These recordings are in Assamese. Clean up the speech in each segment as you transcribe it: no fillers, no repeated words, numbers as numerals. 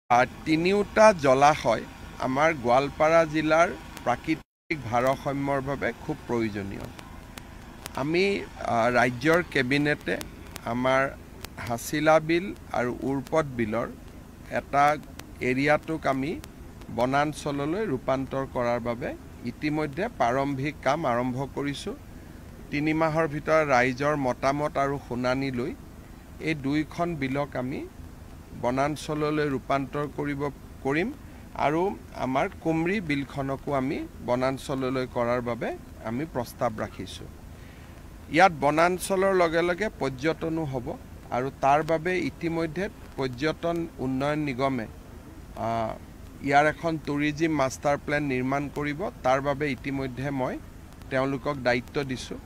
তিনিওটা জলাশয় আমাৰ গোৱালপাৰা জিলাৰ প্ৰাকৃতিক ভাৰসাম্যৰ বাবে খুব প্ৰয়োজনীয়। আমি ৰাজ্যৰ কেবিনেটে আমাৰ হাছিলা বিল আৰু উৰ্পদ বিলৰ এটা এৰিয়াটোক আমি বনাঞ্চললৈ ৰূপান্তৰ কৰাৰ বাবে ইতিমধ্যে প্ৰাৰম্ভিক কাম আৰম্ভ কৰিছোঁ। 3 মাহৰ ভিতৰত ৰাইজৰ মতামত আৰু শুনানি লৈ এই দুইখন বিলক আমি বনাঞ্চললৈ ৰূপান্তৰ কৰিম আৰু আমাৰ কুমৰী বিলখনকো আমি বনাঞ্চললৈ কৰাৰ বাবে আমি প্ৰস্তাৱ ৰাখিছোঁ। ইয়াত বনাঞ্চলৰ লগে লগে পৰ্যটনো হ'ব আৰু তাৰ বাবে ইতিমধ্যে পৰ্যটন উন্নয়ন নিগমে ইয়াৰ এখন টুৰিজিম মাষ্টাৰ প্লেন নিৰ্মাণ কৰিব। তাৰ বাবে ইতিমধ্যে মই তেওঁলোকক দায়িত্ব দিছোঁ।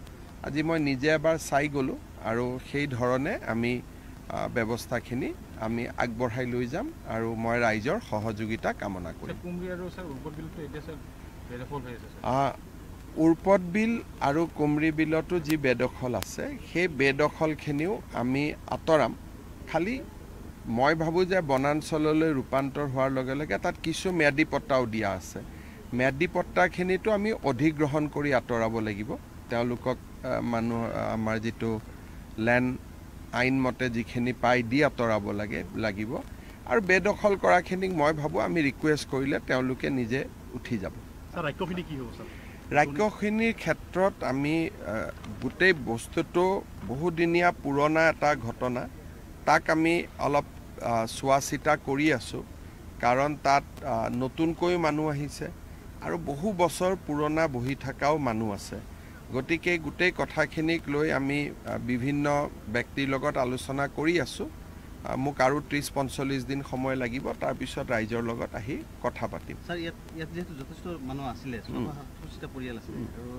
আজি মই নিজে এবাৰ চাই গ'লোঁ আৰু সেই ধৰণে আমি ব্যৱস্থাখিনি আমি আগবঢ়াই লৈ যাম আৰু মই ৰাইজৰ সহযোগিতা কামনা কৰিম। উৰ্পদ বিল আৰু কুমৰী বিলতো যি বেদখল আছে সেই বেদখলখিনিও আমি আঁতৰাম। খালি মই ভাবোঁ যে বনাঞ্চললৈ ৰূপান্তৰ হোৱাৰ লগে লগে তাত কিছু ম্যাদী পট্টাও দিয়া আছে। ম্যাদী পট্টাখিনিতো আমি অধিগ্ৰহণ কৰি আঁতৰাব লাগিব। তেওঁলোকক আমাৰ যিটো লেণ্ড আইনমতে যিখিনি পাই দি আঁতৰাব লাগিব আৰু বেদখল কৰাখিনিক মই ভাবোঁ আমি ৰিকুৱেষ্ট কৰিলে তেওঁলোকে নিজে উঠি যাব। ৰাজ্যখিনিৰ ক্ষেত্ৰত আমি গোটেই বস্তুটো বহুদিনীয়া পুৰণা এটা ঘটনা, তাক আমি অলপ চোৱা চিতা কৰি আছোঁ। কাৰণ তাত নতুনকৈ মানুহ আহিছে আৰু বহু বছৰ পুৰণা বহি থকাও মানুহ আছে। গতিকে গোটেই কথাখিনিক লৈ আমি বিভিন্ন ব্যক্তিৰ লগত আলোচনা কৰি আছোঁ। মোক আৰু 30-45 দিন সময় লাগিব, তাৰপিছত ৰাইজৰ লগত আহি কথা পাতিম। ছাৰ, ইয়াত যিহেতু যথেষ্ট মানুহ আছিলে, পৰিয়াল আছিলে আৰু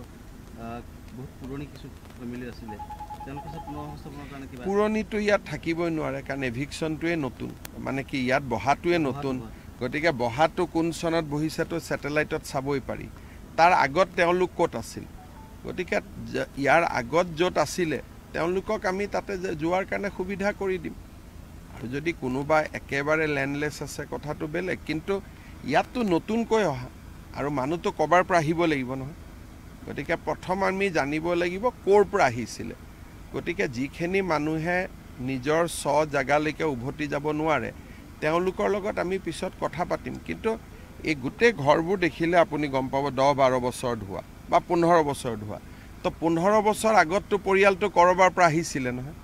বহুত পুৰণি কিছু ফেমিলি আছিলে, পুৰণিটো ইয়াত থাকিবই নোৱাৰে কাৰণ এভিকশ্যনটোৱে নতুন, মানে কি ইয়াত বহাটোৱে নতুন। গতিকে বহাটো কোন চনত বহিছেতো ছেটেলাইটত চাবই পাৰি। তাৰ আগত তেওঁলোক ক'ত আছিল? গতিকে ইয়াৰ আগত য'ত আছিলে তেওঁলোকক আমি তাতে যোৱাৰ কাৰণে সুবিধা কৰি দিম। আৰু যদি কোনোবা একেবাৰে লেণ্ডলেছ আছে কথাটো বেলেগ, কিন্তু ইয়াততো নতুনকৈ অহা আৰু মানুহটো ক'ৰবাৰ পৰা আহিব লাগিব নহয়। গতিকে প্ৰথম আমি জানিব লাগিব ক'ৰ পৰা আহিছিলে। গতিকে যিখিনি মানুহে নিজৰ জেগালৈকে উভতি যাব নোৱাৰে তেওঁলোকৰ লগত আমি পিছত কথা পাতিম। কিন্তু এই গোটেই ঘৰবোৰ দেখিলে আপুনি গম পাব 10-12 বছৰ ধোৱা বা 15 বছৰ ধোৱা। তো 15 বছৰ আগততো পৰিয়ালটো ক'ৰবাৰ পৰা আহিছিলে নহয়।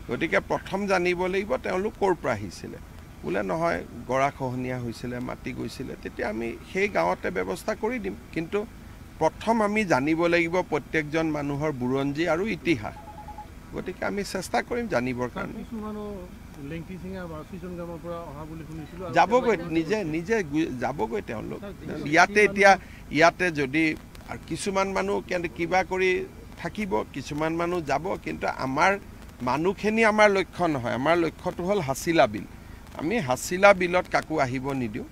গতিকে প্ৰথম জানিব লাগিব তেওঁলোক ক'ৰ পৰা আহিছিলে। বোলে নহয় গৰাখহনীয়া হৈছিলে, মাটি গৈছিলে, তেতিয়া আমি সেই গাঁৱতে ব্যৱস্থা কৰি দিম। কিন্তু প্ৰথম আমি জানিব লাগিব প্ৰত্যেকজন মানুহৰ বুৰঞ্জী আৰু ইতিহাস। গতিকে আমি চেষ্টা কৰিম জানিবৰ কাৰণে। যাবগৈ, নিজে যাবগৈ তেওঁলোক। ইয়াতে যদি কিছুমান মানুহ কিবা কৰি থাকিব, কিছুমান মানুহ যাব, কিন্তু আমাৰ মানুহখিনি আমাৰ লক্ষ্য নহয়। আমাৰ লক্ষ্যটো হ'ল হাছিলা বিল। আমি হাছিলা বিলত কাকো আহিব নিদিওঁ।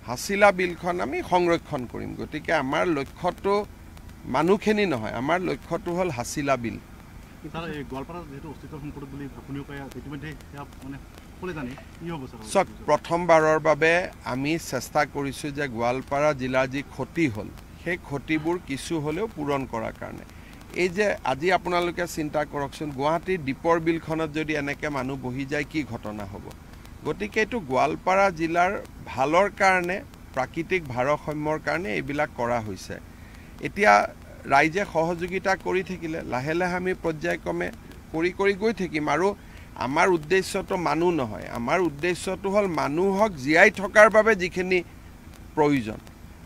হাছিলা বিলখন আমি সংৰক্ষণ কৰিম। গতিকে আমাৰ লক্ষ্যটো মানুহখিনি নহয়, আমাৰ লক্ষ্যটো হ'ল হাছিলা বিল। চাওক, প্ৰথমবাৰৰ বাবে আমি চেষ্টা কৰিছোঁ যে গোৱালপাৰা জিলাৰ যি ক্ষতি হ'ল সেই ক্ষতিবোৰ কিছু হ'লেও পূৰণ কৰাৰ কাৰণে। এই যে আজি আপোনালোকে চিন্তা কৰকচোন, গুৱাহাটীৰ দীপৰ বিলখনত যদি এনেকৈ মানুহ বহি যায় কি ঘটনা হ'ব। গতিকে এইটো গোৱালপাৰা জিলাৰ ভালৰ কাৰণে, প্ৰাকৃতিক ভাৰসাম্যৰ কাৰণে এইবিলাক কৰা হৈছে। এতিয়া ৰাইজে সহযোগিতা কৰি থাকিলে লাহে লাহে আমি পৰ্যায়ক্ৰমে কৰি গৈ থাকিম। আৰু আমাৰ উদ্দেশ্যটো মানুহ নহয়, আমাৰ উদ্দেশ্যটো হ'ল মানুহক জীয়াই থকাৰ বাবে যিখিনি প্ৰয়োজন।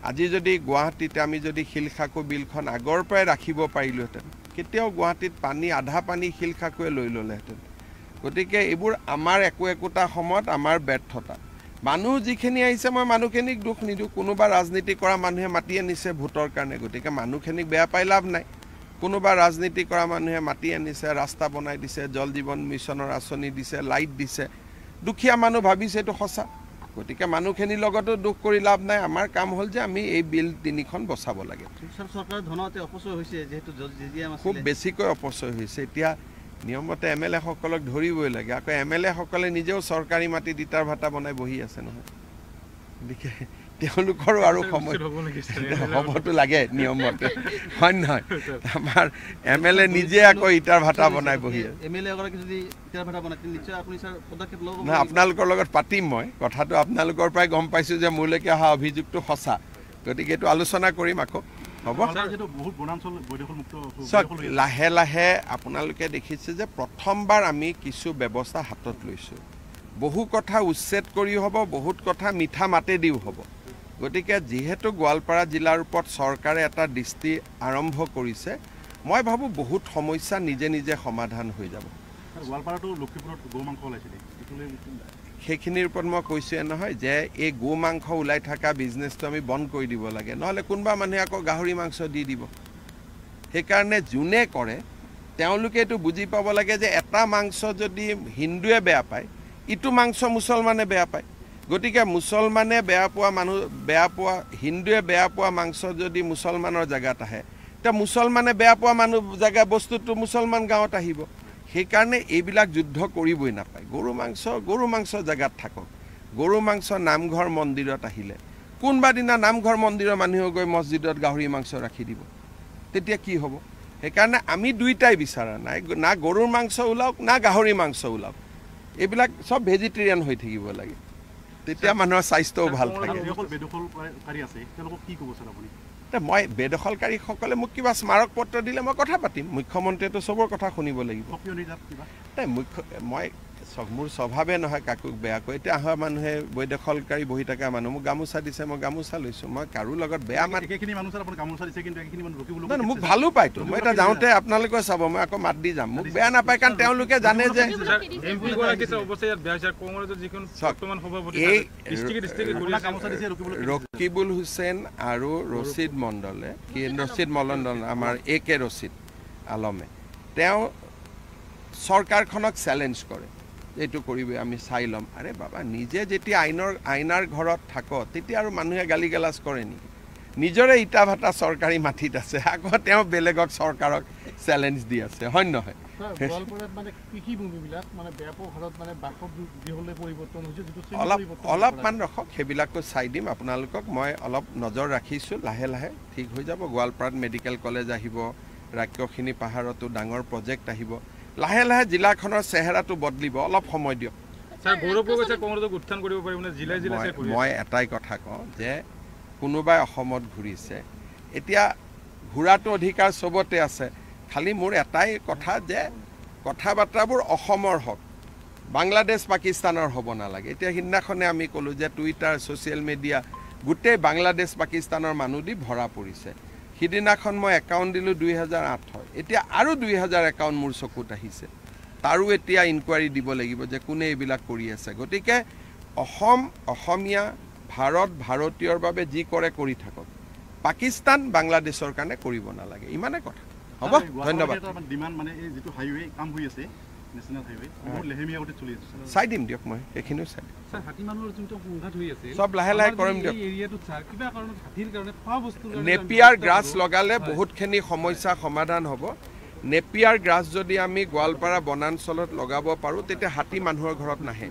আজি যদি গুৱাহাটীতে আমি যদি শিলখাকু বিলখন আগৰ পৰাই ৰাখিব পাৰিলোহেঁতেন, কেতিয়াও গুৱাহাটীত আধা পানী শিলখাকুৱে লৈ ল'লেহেঁতেন। গতিকে এইবোৰ আমাৰ একোটা সময়ত আমাৰ ব্যৰ্থতা। মানুহ যিখিনি আহিছে, মই মানুহখিনিক দুখ নিদিওঁ। কোনোবা ৰাজনীতি কৰা মানুহে মাতি আনিছে ভোটৰ কাৰণে, গতিকে মানুহখিনিক বেয়া পাই লাভ নাই। কোনোবা ৰাজনীতি কৰা মানুহে মাতি আনিছে, ৰাস্তা বনাই দিছে, জল জীৱন মিছনৰ আঁচনি দিছে, লাইট দিছে। দুখীয়া মানুহ ভাবিছে এইটো সঁচা। গতিকে মানুহখিনিৰ লগতো দুখ কৰি লাভ নাই। আমাৰ কাম হ'ল যে আমি এই বিল 3খন বচাব লাগে। খুব বেছিকৈ অপচয় হৈছে। এতিয়া নিয়মতে MLA সকলক ধৰিবই লাগে। আকৌ MLA সকলে নিজেও চৰকাৰী মাটিত ইটাৰ ভাটা বনাই বহি আছে নহয়। গতিকে তেওঁলোকৰো আৰু সময় হ'বতো লাগে নিয়মমতে হয় নহয় আমাৰ MLA নিজে আকৌ ইটাৰ ভাটা বনাই বহি না আপোনালোকৰ লগত পাতিম মই কথাটো আপোনালোকৰ পৰাই গম পাইছোঁ যে মোলৈকে অহা অভিযোগটো সঁচা গতিকে এইটো আলোচনা কৰিম আকৌ হ'ব চাওক লাহে লাহে আপোনালোকে দেখিছে যে প্ৰথমবাৰ আমি কিছু ব্যৱস্থা হাতত লৈছোঁ বহু কথা উচ্ছেদ কৰি হ'ব বহুত কথা মিঠা মাতেদিও হ'ব গতিকে যিহেতু গোৱালপাৰা জিলাৰ ওপৰত চৰকাৰে এটা দৃষ্টি আৰম্ভ কৰিছে মই ভাবোঁ বহুত সমস্যা নিজে নিজে সমাধান হৈ যাব সেইখিনিৰ ওপৰত মই কৈছোঁৱে নহয় যে এই গো মাংস ওলাই থকা বিজনেছটো আমি বন্ধ কৰি দিব লাগে নহ'লে কোনোবা মানুহে আকৌ গাহৰি মাংস দি দিব সেইকাৰণে যোনে কৰে তেওঁলোকে এইটো বুজি পাব লাগে যে এটা মাংস যদি হিন্দুৱে বেয়া পায় ইটো মাংস মুছলমানে বেয়া পায় গতিকে মুছলমানে বেয়া পোৱা হিন্দুৱে বেয়া পোৱা মাংস যদি মুছলমানৰ জেগাত আহে তেতিয়া মুছলমানে বেয়া পোৱা জেগা বস্তুটো মুছলমান গাঁৱত আহিব সেইকাৰণে এইবিলাক যুদ্ধ কৰিবই নাপায় গৰু মাংস জেগাত থাকক গৰু মাংস নামঘৰ মন্দিৰত আহিলে কোনোবা দিনা নামঘৰ মন্দিৰৰ মানুহে গৈ মছজিদত গাহৰি মাংস ৰাখি দিব তেতিয়া কি হ'ব সেইকাৰণে আমি দুইটাই বিচাৰা নাই না গৰুৰ মাংস ওলাওক না গাহৰি মাংস ওলাওক এইবিলাক সব ভেজিটেৰিয়ান হৈ থাকিব লাগে তেতিয়া মানুহৰ স্বাস্থ্যও ভাল থাকে মই বেদখলকাৰীসকলে মোক কিবা স্মাৰক পত্ৰ দিলে মই কথা পাতিম মুখ্যমন্ত্ৰীয়েতো চবৰ কথা শুনিব লাগিব মই মোৰ স্বভাৱে নহয় কাকো বেয়াকৈ এতিয়া অহা মানুহে বেদখলকাৰী বহি থকা মানুহ মোক গামোচা দিছে মই গামোচা লৈছোঁ মই কাৰো লগত বেয়া মোক ভালো পাইতো মই এতিয়া যাওঁতে আপোনালোকে চাব মই আকৌ মাত দি যাম মোক বেয়া নাপায় কাৰণ তেওঁলোকে জানে যে ৰকিবুল হুছেইন আৰু ৰচিদ মণ্ডলে আমাৰ AK ৰচিদ আলমে তেওঁ চৰকাৰখনক চেলেঞ্জ কৰে এইটো কৰিবি আমি চাই ল'ম আৰে বাবা নিজে যেতিয়া আইনাৰ ঘৰত থাক তেতিয়া আৰু মানুহে গালি গালাজ কৰে নেকি নিজৰে ইটা ভাটা চৰকাৰী মাটিত আছে আকৌ তেওঁ বেলেগক চৰকাৰক চেলেঞ্জ দি আছে হয় নহয় অলপমান ৰখক সেইবিলাকো চাই দিম আপোনালোকক মই অলপ নজৰ ৰাখিছোঁ লাহে লাহে ঠিক হৈ যাব গোৱালপাৰাত মেডিকেল কলেজ আহিব ৰাক্ষসিনী পাহাৰতো ডাঙৰ প্ৰজেক্ট আহিব লাহে লাহে জিলাখনৰ চেহেৰাটো বদলিব অলপ সময় দিয়ক মই এটাই কথা কওঁ যে কোনোবাই অসমত ঘূৰিছে এতিয়া ঘূৰাটো অধিকাৰ চবতে আছে খালি মোৰ এটাই কথা যে কথা বাৰ্তাবোৰ অসমৰ হওক বাংলাদেশ পাকিস্তানৰ হ'ব নালাগে এতিয়া সিদিনাখনে আমি ক'লোঁ যে টুইটাৰ ছ'চিয়েল মিডিয়া গোটেই বাংলাদেশ পাকিস্তানৰ মানুহ দি ভৰা পৰিছে সিদিনাখন মই একাউণ্ট দিলোঁ 2008 এতিয়া আৰু 2000 একাউণ্ট মোৰ চকুত আহিছে তাৰো এতিয়া ইনকুৱাৰী দিব লাগিব যে কোনে এইবিলাক কৰি আছে গতিকে অসমীয়া ভাৰতীয়ৰ বাবে যি কৰে কৰি থাকক পাকিস্তান বাংলাদেশৰ কাৰণে কৰিব নালাগে ইমানে কথা হ'ব ধন্যবাদ চাই দিম দিয়ক মই এইখিনিও চাই দিম সব লাহে লাহে কৰিম দিয়ক নেপিয়াৰ গ্ৰাছ লগালে বহুতখিনি সমস্যা সমাধান হ'ব নেপিয়াৰ গ্ৰাছ যদি আমি গোৱালপাৰা বনাঞ্চলত লগাব পাৰোঁ তেতিয়া হাতী মানুহৰ ঘৰত নাহে